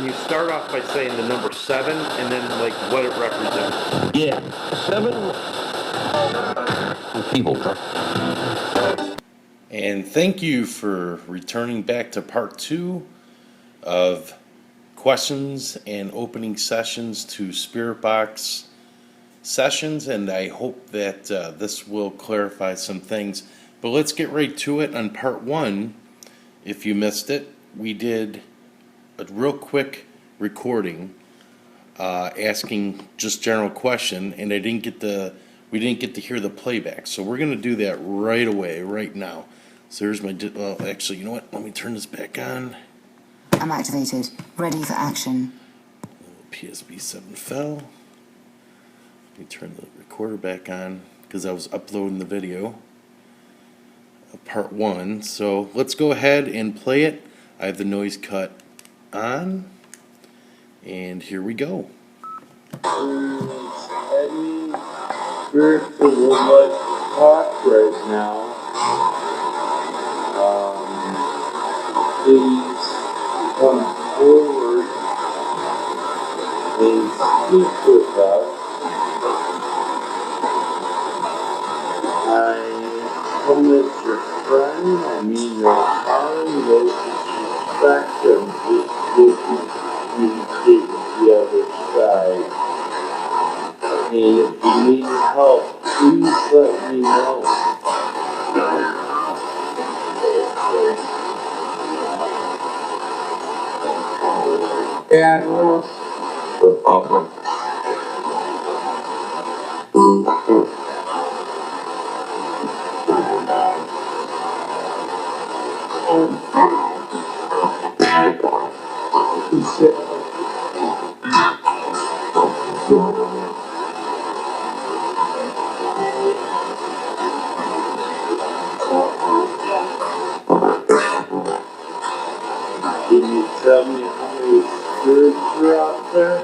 can you start off by saying the number 7 and then like what it represents? Yeah, 7 people. And thank you for returning back to part 2 of questions and opening sessions to Spirit Box sessions, and I hope that this will clarify some things. But let's get right to it. On part 1, if you missed it, we did a real quick recording asking just general question, and we didn't get to hear the playback. So we're going to do that right away, right now. So here's my, well, actually, you know what? Let me turn this back on. I'm activated. Ready for action. PSB 7 fell. Let me turn the recorder back on because I was uploading the video of part 1. So let's go ahead and play it. I have the noise cut on, and here we go. Any spirits that would like to talk right now, please come forward and speak with us. I come as your friend, I mean your calling, those respect and just looking to communicate with the other side. And if you need help, please let me know. And the public. Can you tell me how many spirits are out there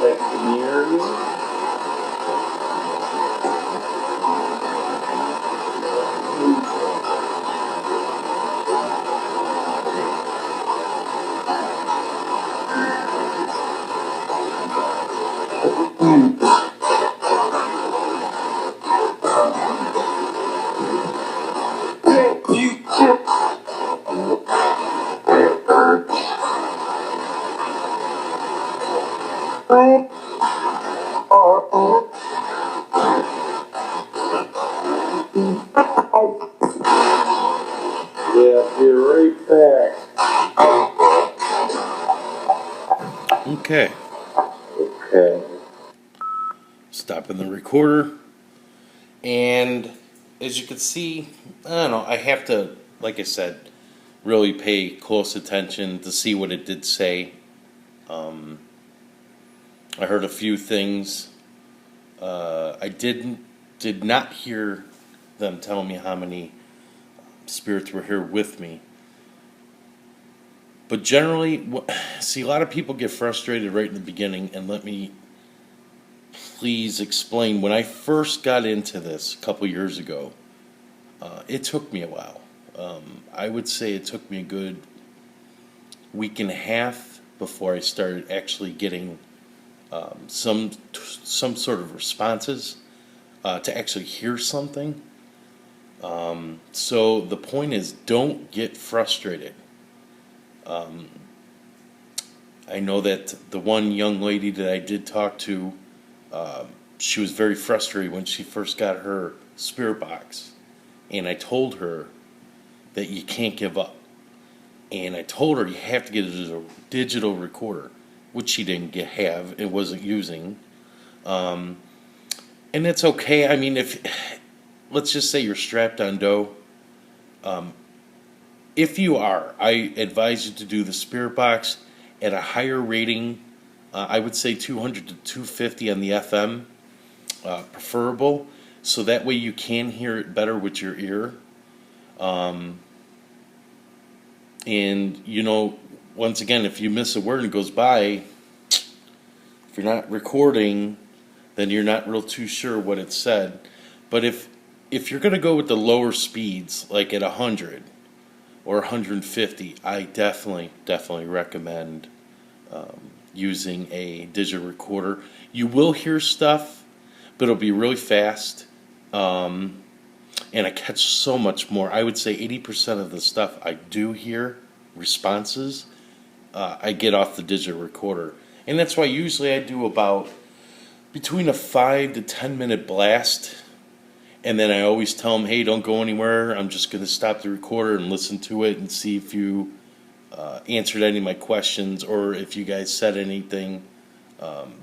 that can hear you? Yeah, be right back. Okay. Okay. Stopping the recorder. And as you can see, I don't know, I have to, like I said, really pay close attention to see what it did say. I heard a few things. I did not hear them tell me how many spirits were here with me. But generally, see, a lot of people get frustrated right in the beginning, and let me please explain. When I first got into this a couple years ago, it took me a while. I would say it took me a good week and a half before I started actually getting some sort of responses to actually hear something. So the point is, don't get frustrated. I know that the one young lady that I did talk to, she was very frustrated when she first got her spirit box, and I told her that you can't give up. And I told her you have to get a digital recorder, which she didn't have and wasn't using. And it's okay. I mean, let's just say you're strapped on dough. If you are, I advise you to do the spirit box at a higher rating. I would say 200 to 250 on the FM, preferable, so that way you can hear it better with your ear. And, you know, once again, if you miss a word and it goes by, if you're not recording, then you're not real too sure what it said. But if you're going to go with the lower speeds, like at 100, or 150, I definitely recommend using a digital recorder. You will hear stuff, but it'll be really fast. And I catch so much more. I would say 80% of the stuff I do hear, responses, I get off the digital recorder. And that's why usually I do about between a 5 to 10 minute blast. And then I always tell them, hey, don't go anywhere. I'm just going to stop the recorder and listen to it and see if you answered any of my questions, or if you guys said anything,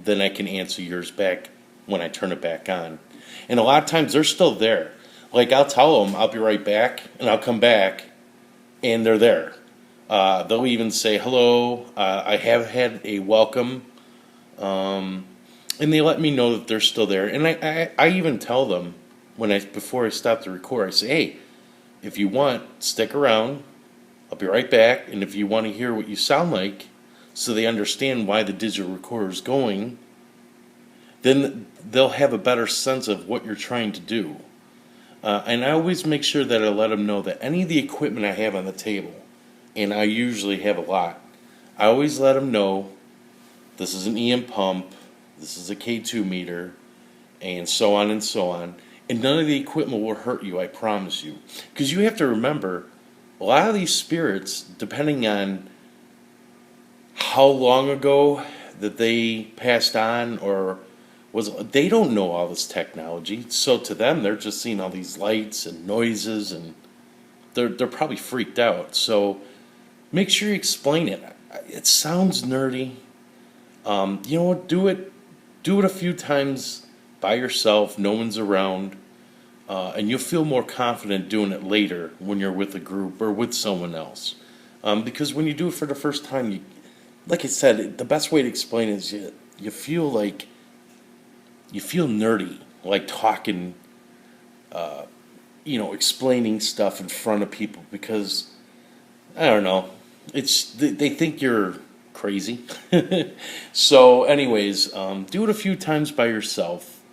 then I can answer yours back when I turn it back on. And a lot of times they're still there. Like, I'll tell them I'll be right back, and I'll come back, and they're there. They'll even say, hello, I have had a welcome, and they let me know that they're still there. And I even tell them, before I stop the record, I say, hey, if you want, stick around, I'll be right back, and if you want to hear what you sound like, so they understand why the digital recorder is going, then they'll have a better sense of what you're trying to do. And I always make sure that I let them know that any of the equipment I have on the table, and I usually have a lot, I always let them know this is an EM pump, this is a K2 meter, and so on and so on. And none of the equipment will hurt you, I promise you. Because you have to remember, a lot of these spirits, depending on how long ago that they passed on, or they don't know all this technology. So to them, they're just seeing all these lights and noises, and they're probably freaked out. So make sure you explain it. It sounds nerdy. You know what? Do it a few times by yourself. No one's around, and you'll feel more confident doing it later when you're with a group or with someone else. Because when you do it for the first time, like I said, the best way to explain it is you feel like. You feel nerdy, like talking, explaining stuff in front of people, because, I don't know, they think you're crazy. So anyways, do it a few times by yourself,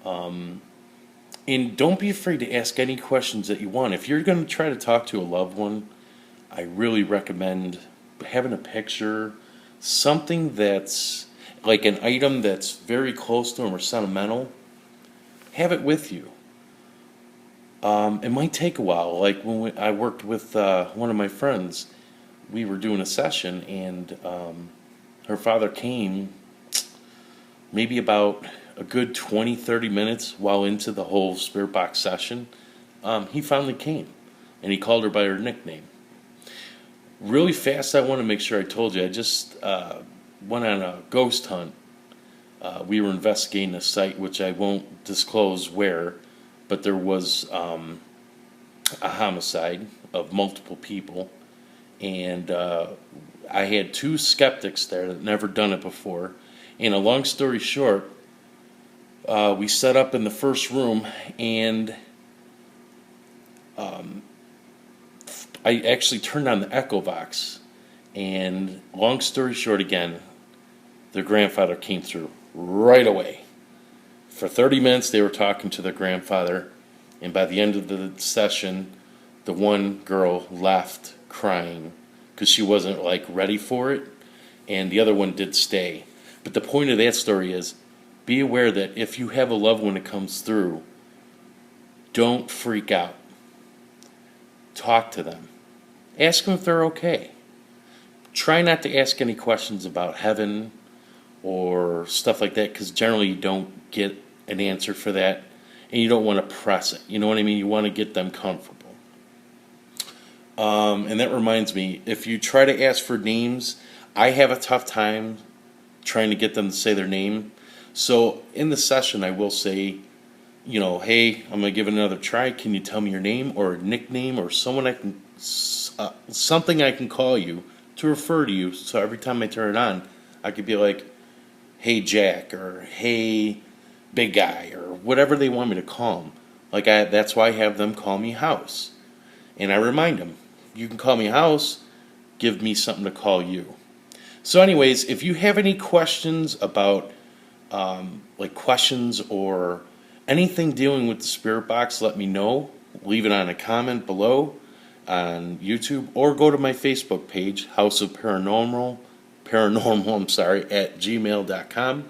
and don't be afraid to ask any questions that you want. If you're going to try to talk to a loved one, I really recommend having a picture, something that's like an item that's very close to them or sentimental. Have it with you. It might take a while. Like when I worked with one of my friends, we were doing a session, and her father came maybe about a good 20-30 minutes while into the whole spirit box session. He finally came, and he called her by her nickname. Really fast, I want to make sure I told you, I just went on a ghost hunt. We were investigating a site, which I won't disclose where, but there was a homicide of multiple people, and I had two skeptics there that never done it before. And a long story short, we set up in the first room, and I actually turned on the echo box, and long story short again, their grandfather came through right away. For 30 minutes they were talking to their grandfather, and by the end of the session, the one girl left crying because she wasn't ready for it, and the other one did stay. But the point of that story is, be aware that if you have a loved one that comes through, don't freak out. Talk to them. Ask them if they're okay. Try not to ask any questions about heaven or stuff like that, because generally you don't get an answer for that, and you don't want to press it. You know what I mean? You want to get them comfortable. And that reminds me, if you try to ask for names, I have a tough time trying to get them to say their name. So in the session, I will say, hey, I'm going to give it another try. Can you tell me your name or a nickname or someone something I can call you to refer to you? So every time I turn it on, I could be like, hey, Jack, or hey, big guy, or whatever they want me to call them. That's why I have them call me House. And I remind them, you can call me House, give me something to call you. So anyways, if you have any questions about, questions or anything dealing with the spirit box, let me know. Leave it on a comment below. on YouTube, or go to my Facebook page, House of Paranormal, at gmail.com.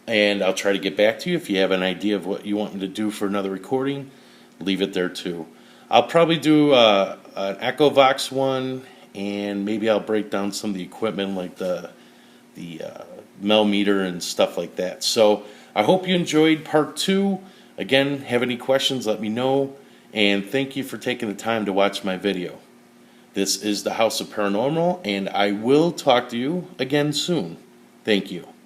And I'll try to get back to you. If you have an idea of what you want me to do for another recording, leave it there too. I'll probably do an Echovox one, and maybe I'll break down some of the equipment like the Mel meter and stuff like that. So I hope you enjoyed part 2. Again, have any questions, let me know. And thank you for taking the time to watch my video. This is the House of Paranormal, and I will talk to you again soon. Thank you.